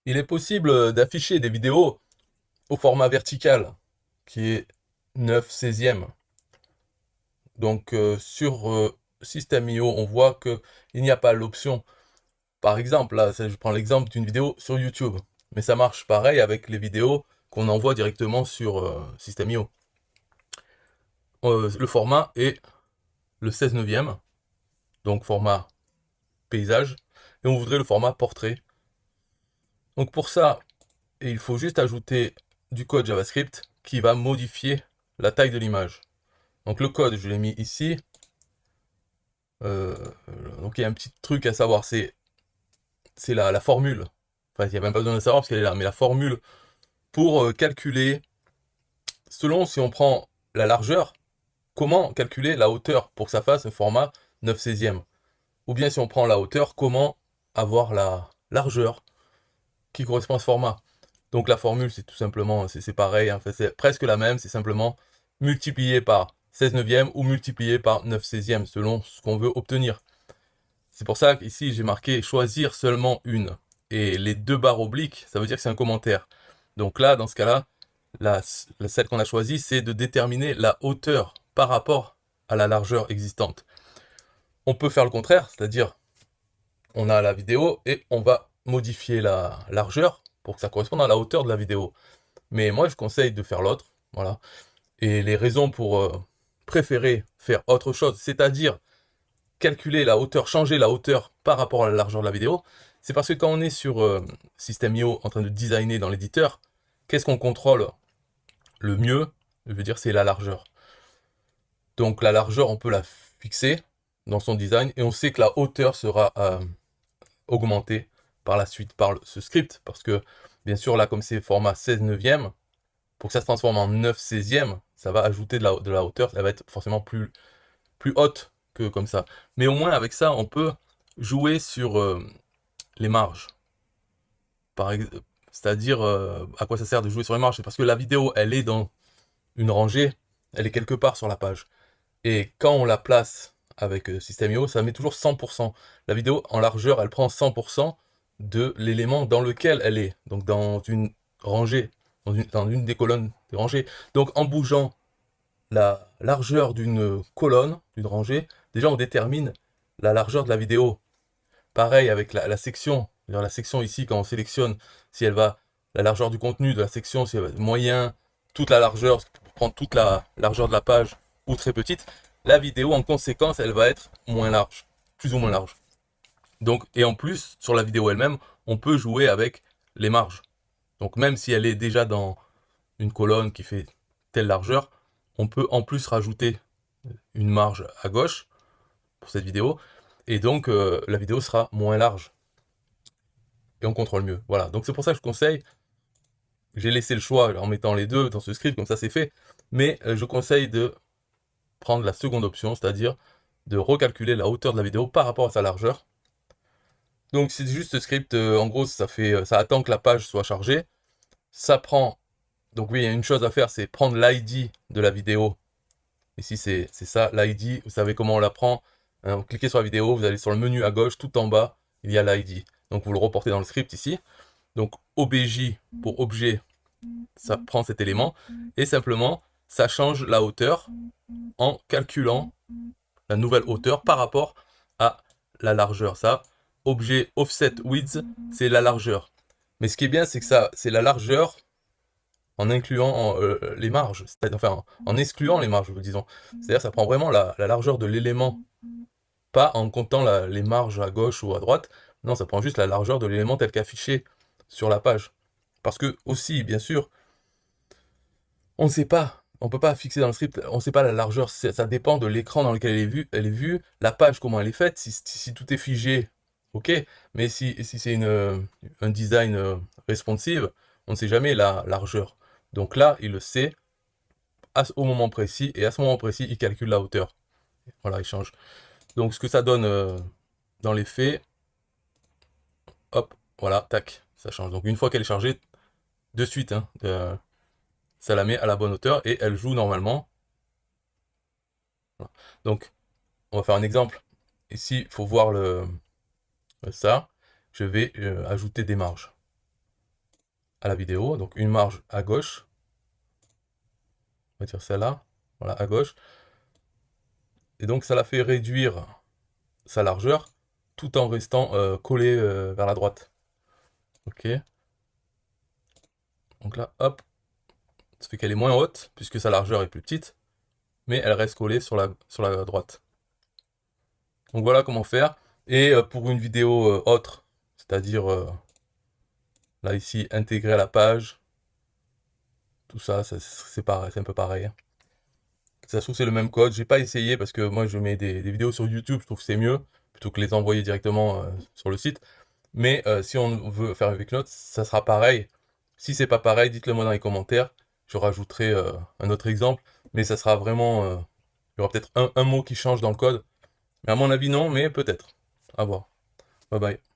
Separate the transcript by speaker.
Speaker 1: Il est possible d'afficher des vidéos au format vertical, qui est 9/16. Donc sur System.io, on voit qu'il n'y a pas l'option. Par exemple, là, je prends l'exemple d'une vidéo sur YouTube. Mais ça marche pareil avec les vidéos qu'on envoie directement sur System.io. Le format est le 16/9, donc format paysage, et on voudrait le format portrait. Donc pour ça, il faut juste ajouter du code JavaScript qui va modifier la taille de l'image. Donc le code, je l'ai mis ici. Euh, donc il y a un petit truc à savoir, c'est la formule. Enfin, il n'y a même pas besoin de savoir parce qu'elle est là, mais la formule pour calculer, selon si on prend la largeur, comment calculer la hauteur pour que ça fasse un format 9/16. Ou bien si on prend la hauteur, comment avoir la largeur qui correspond à ce format. Donc la formule, c'est tout simplement, c'est pareil, en fait, c'est presque la même, c'est simplement multiplié par 16/9 ou multiplié par 9/16 selon ce qu'on veut obtenir. C'est pour ça qu'ici j'ai marqué choisir seulement une. Et les deux barres obliques, ça veut dire que c'est un commentaire. Donc là, dans ce cas-là, celle qu'on a choisie, c'est de déterminer la hauteur par rapport à la largeur existante. On peut faire le contraire, c'est-à-dire on a la vidéo et on va modifier la largeur pour que ça corresponde à la hauteur de la vidéo. Mais moi, je conseille de faire l'autre, voilà. Et les raisons pour préférer faire autre chose, c'est-à-dire calculer la hauteur, changer la hauteur par rapport à la largeur de la vidéo, c'est parce que quand on est sur System.io en train de designer dans l'éditeur, qu'est-ce qu'on contrôle le mieux? Je veux dire, c'est la largeur. Donc la largeur, on peut la fixer dans son design et on sait que la hauteur sera augmentée par la suite par ce script parce que bien sûr là comme c'est format 16/9, pour que ça se transforme en 9/16, ça va ajouter de la hauteur, ça va être forcément plus haute que comme ça. Mais au moins avec ça, on peut jouer sur les marges. C'est-à-dire, à quoi ça sert de jouer sur les marges? C'est parce que la vidéo, elle est dans une rangée, elle est quelque part sur la page. Et quand on la place avec System.io, ça met toujours 100%. La vidéo en largeur, elle prend 100% de l'élément dans lequel elle est. Donc dans une rangée, dans une des colonnes des rangées. Donc en bougeant la largeur d'une colonne, d'une rangée, déjà on détermine la largeur de la vidéo. Pareil avec la section. La section ici, quand on sélectionne, si elle va, la largeur du contenu de la section, si elle va moyen, toute la largeur, pour prendre toute la largeur de la page, ou très petite, la vidéo en conséquence, elle va être moins large, plus ou moins large. Donc, et en plus, sur la vidéo elle-même, on peut jouer avec les marges. Donc même si elle est déjà dans une colonne qui fait telle largeur, on peut en plus rajouter une marge à gauche pour cette vidéo, et donc la vidéo sera moins large, et on contrôle mieux. Voilà, donc c'est pour ça que je conseille, j'ai laissé le choix en mettant les deux dans ce script, comme ça c'est fait, mais je conseille de prendre la seconde option, c'est-à-dire de recalculer la hauteur de la vidéo par rapport à sa largeur. Donc c'est juste ce script, en gros ça attend que la page soit chargée, ça prend, donc oui il y a une chose à faire, c'est prendre l'ID de la vidéo. Ici, c'est ça, l'ID. Vous savez comment on la prend. Vous cliquez sur la vidéo, vous allez sur le menu à gauche, tout en bas, il y a l'ID. Donc, vous le reportez dans le script ici. Donc, OBJ pour objet, ça prend cet élément. Et simplement, ça change la hauteur en calculant la nouvelle hauteur par rapport à la largeur. Ça, objet offset width, c'est la largeur. Mais ce qui est bien, c'est que ça, c'est la largeur en incluant les marges, enfin en excluant les marges, disons. C'est-à-dire ça prend vraiment la largeur de l'élément, pas en comptant les marges à gauche ou à droite, non, ça prend juste la largeur de l'élément tel qu'affiché sur la page. Parce que aussi, bien sûr, on ne sait pas, on peut pas fixer dans le script, on ne sait pas la largeur, ça dépend de l'écran dans lequel elle est vue, la page comment elle est faite, si tout est figé, ok, mais si c'est un design responsive, on ne sait jamais la largeur. Donc là, il le sait, au moment précis, et à ce moment précis, il calcule la hauteur. Voilà, il change. Donc ce que ça donne dans les faits, hop, voilà, tac, ça change. Donc une fois qu'elle est chargée, de suite, hein, ça la met à la bonne hauteur et elle joue normalement. Voilà. Donc on va faire un exemple. Ici, il faut voir ça. Je vais ajouter des marges. à la vidéo, donc une marge à gauche, on va dire celle-là, voilà, à gauche, et donc ça la fait réduire sa largeur, tout en restant collé vers la droite. Ok, donc là, hop, ça fait qu'elle est moins haute, puisque sa largeur est plus petite, mais elle reste collée sur la droite. Donc voilà comment faire. Et pour une vidéo autre, c'est-à-dire là ici, intégrer à la page, tout ça, c'est pareil, c'est un peu pareil, hein. Ça se trouve c'est le même code, j'ai pas essayé parce que moi je mets des vidéos sur YouTube, je trouve que c'est mieux, plutôt que les envoyer directement sur le site. Mais si on veut faire avec l'autre, ça sera pareil. Si c'est pas pareil, dites-le moi dans les commentaires, je rajouterai un autre exemple, mais ça sera vraiment... il y aura peut-être un mot qui change dans le code, mais à mon avis non, mais peut-être. À voir. Bye bye.